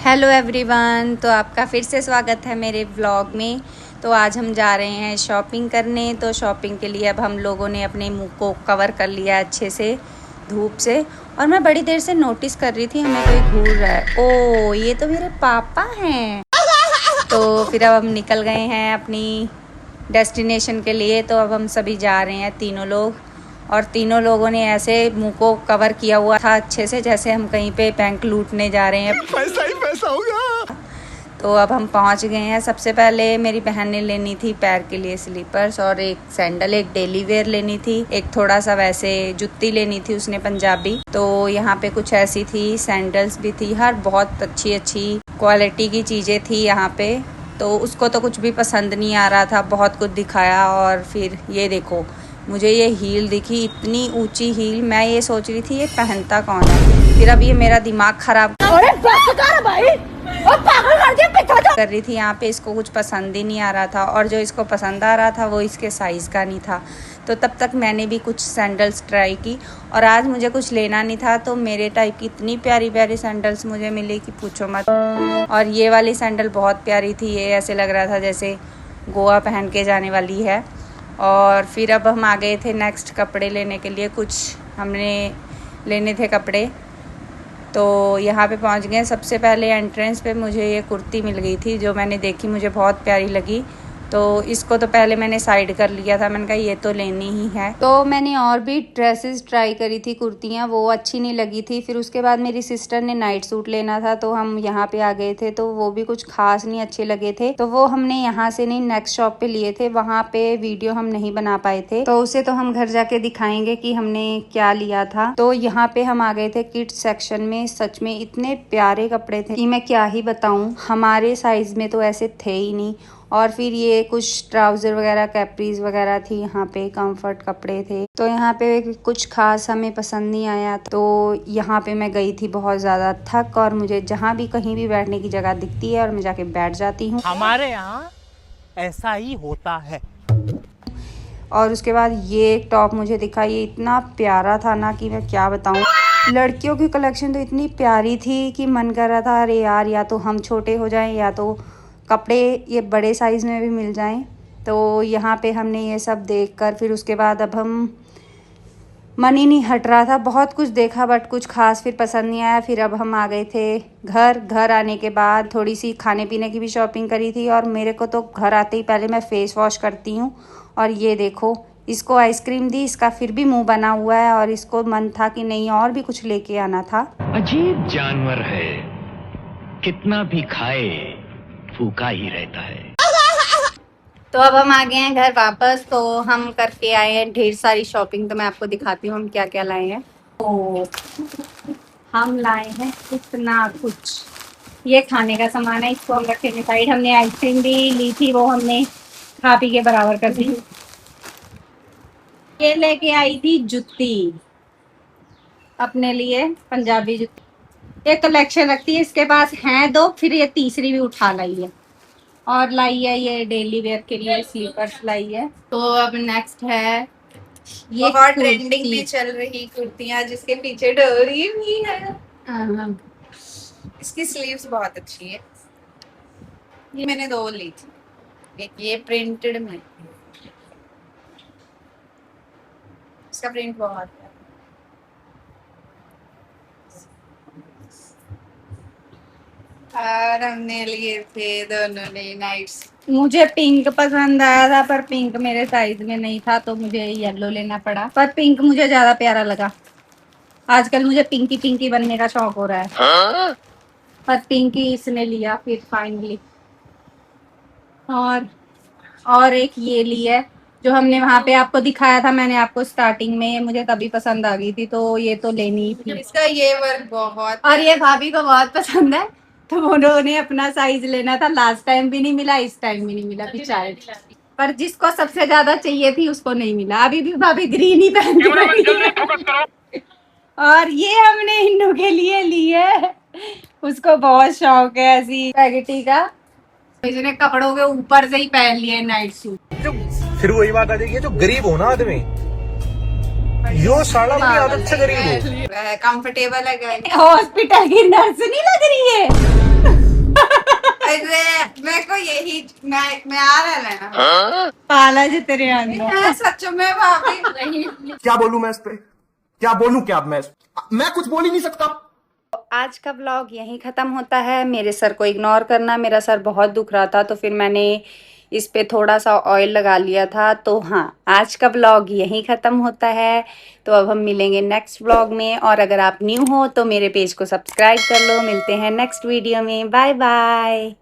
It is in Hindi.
हेलो एवरीवन, तो आपका फिर से स्वागत है मेरे व्लॉग में। तो आज हम जा रहे हैं शॉपिंग करने। तो शॉपिंग के लिए अब हम लोगों ने अपने मुंह को कवर कर लिया अच्छे से धूप से। और मैं बड़ी देर से नोटिस कर रही थी हमें कोई घूर रहा है। ओ, ये तो मेरे पापा हैं। तो फिर अब हम निकल गए हैं अपनी डेस्टिनेशन के लिए। तो अब हम सभी जा रहे हैं, तीनों लोग। और तीनों लोगों ने ऐसे मुंह को कवर किया हुआ था अच्छे से, जैसे हम कहीं पे बैंक लूटने जा रहे हैं। पैसा ही पैसा होगा। तो अब हम पहुंच गए हैं। सबसे पहले मेरी बहन ने लेनी थी पैर के लिए स्लीपर्स और एक सैंडल, एक डेली वेयर लेनी थी, एक थोड़ा सा वैसे जुत्ती लेनी थी उसने पंजाबी। तो यहाँ पे कुछ ऐसी थी, सैंडल्स भी थी, हर बहुत अच्छी अच्छी क्वालिटी की चीज़ें थी यहाँ पे। तो उसको तो कुछ भी पसंद नहीं आ रहा था, बहुत कुछ दिखाया। और फिर ये देखो, मुझे ये हील दिखी, इतनी ऊंची हील। मैं ये सोच रही थी ये पहनता कौन है। फिर अब ये मेरा दिमाग खराब कर रही थी यहाँ पे। इसको कुछ पसंद ही नहीं आ रहा था और जो इसको पसंद आ रहा था वो इसके साइज़ का नहीं था। तो तब तक मैंने भी कुछ सैंडल्स ट्राई की। और आज मुझे कुछ लेना नहीं था, तो मेरे टाइप की इतनी प्यारी प्यारी सैंडल्स मुझे मिली कि पूछो मत। और ये वाली सैंडल बहुत प्यारी थी, ये ऐसे लग रहा था जैसे गोवा पहन के जाने वाली है। और फिर अब हम आ गए थे नेक्स्ट कपड़े लेने के लिए। कुछ हमने लेने थे कपड़े, तो यहाँ पे पहुँच गए। सबसे पहले एंट्रेंस पे मुझे ये कुर्ती मिल गई थी, जो मैंने देखी, मुझे बहुत प्यारी लगी। तो इसको तो पहले मैंने साइड कर लिया था, मैंने कहा ये तो लेनी ही है। तो मैंने और भी ड्रेसेस ट्राई करी थी, कुर्तियाँ, वो अच्छी नहीं लगी थी। फिर उसके बाद मेरी सिस्टर ने नाइट सूट लेना था, तो हम यहाँ पे आ गए थे। तो वो भी कुछ खास नहीं अच्छे लगे थे, तो वो हमने यहाँ से नहीं, नेक्स्ट शॉप पे लिए थे। वहाँ पे वीडियो हम नहीं बना पाए थे, तो उसे तो हम घर जाके दिखाएंगे कि हमने क्या लिया था। तो यहाँ पे हम आ गए थे किड्स सेक्शन में। सच में इतने प्यारे कपड़े थे कि मैं क्या ही बताऊँ, हमारे साइज में तो ऐसे थे ही नहीं। और फिर ये कुछ ट्राउजर वगैरह, कैप्रीज वगैरह थी यहाँ पे, कंफर्ट कपड़े थे। तो यहाँ पे कुछ खास हमें पसंद नहीं आया। तो यहाँ पे मैं गई थी बहुत ज़्यादा थक, और मुझे जहाँ भी कहीं भी बैठने की जगह दिखती है और मैं जाके बैठ जाती हूँ। हमारे यहाँ ऐसा ही होता है। और उसके बाद ये एक टॉप मुझे दिखा, ये इतना प्यारा था ना कि मैं क्या बताऊँ। लड़कियों की कलेक्शन तो इतनी प्यारी थी कि मन कर रहा था अरे यार, या तो हम छोटे हो जाएं या तो कपड़े ये बड़े साइज़ में भी मिल जाएं। तो यहाँ पे हमने ये सब देखकर फिर उसके बाद अब हम, मन ही नहीं हट रहा था। बहुत कुछ देखा बट कुछ खास फिर पसंद नहीं आया। फिर अब हम आ गए थे घर आने के बाद थोड़ी सी खाने पीने की भी शॉपिंग करी थी। और मेरे को तो घर आते ही पहले मैं फेस वॉश करती हूँ। और ये देखो, इसको आइसक्रीम दी, इसका फिर भी मुंह बना हुआ है। और इसको मन था कि नहीं और भी कुछ लेके आना था। अजीब जानवर है, कितना भी खाए फूका ही रहता है। तो अब हम आ गए हैं घर वापस। तो हम करके आए हैं ढेर सारी शॉपिंग। तो मैं आपको दिखाती हूँ हम क्या क्या लाए हैं। तो हम लाए हैं इतना कुछ, ये खाने का सामान है, इसको हम रखेंगे साइड। हमने आइसक्रीम भी ली थी, वो हमने खा पी के बराबर कर दी। ये लेके आई थी जुत्ती अपने लिए, पंजाबी जुत्ती। एक कलेक्शन रखती है, इसके पास हैं दो, फिर ये तीसरी भी उठा लाई है। और लाई है ये डेली वेयर के लिए स्लीपर्स लाई है। तो अब नेक्स्ट है ये बहुत ट्रेंडिंग भी चल रही कुर्तियां, जिसके पीछे डोरी भी है। इसकी स्लीव्स बहुत अच्छी है। ये मैंने दो ली थी, एक ये प्रिंटेड में, इसका प्रिंट बहुत है। और हमने लिए थे दोनों ने नाइट्स। मुझे पिंक पसंद आया था, पर पिंक मेरे साइज में नहीं था, तो मुझे येलो लेना पड़ा। पर पिंक मुझे ज्यादा प्यारा लगा। आजकल मुझे पिंकी पिंकी बनने का शौक हो रहा है। पर पिंक ही इसने लिया फिर फाइनली। और एक ये ली है, जो हमने वहां पे आपको दिखाया था, मैंने आपको स्टार्टिंग में, मुझे तभी पसंद आ गई थी, तो ये तो लेनी ही थी। इसका ये वर्क बहुत, और ये भाभी को बहुत पसंद है, तो उन्होंने अपना साइज लेना था। लास्ट टाइम भी नहीं मिला, इस टाइम भी नहीं मिला बेचारे। पर जिसको सबसे ज्यादा चाहिए थी उसको नहीं मिला। अभी भी भाभी ग्रीन ही पहन के बैठी है। और ये हमने इन्नू के लिए ली है, उसको बहुत शौक है ऐसी पैकेटी का, इसने कपड़ों के ऊपर से ही पहन लिया नाइट सूट। फिर वही बात आ जाएगी, जो गरीब हो ना आदमी, यो साला अपनी आदत से गरीब हो। कंफर्टेबल है। हॉस्पिटल की नर्स नहीं लग रही है। मैं आ रहा लेना पाला जी तेरे अंदर। मैं सच में भाभी क्या बोलूं मैं इस पे, क्या बोलूं, क्या मैं कुछ बोल ही नहीं सकता। आज का व्लॉग यहीं ख़त्म होता है। मेरे सर को इग्नोर करना, मेरा सर बहुत दुख रहा था तो फिर मैंने इस पे थोड़ा सा ऑयल लगा लिया था। तो हाँ, आज का व्लॉग यहीं ख़त्म होता है। तो अब हम मिलेंगे नेक्स्ट व्लॉग में, और अगर आप न्यू हो तो मेरे पेज को सब्सक्राइब कर लो। मिलते हैं नेक्स्ट वीडियो में। Bye bye.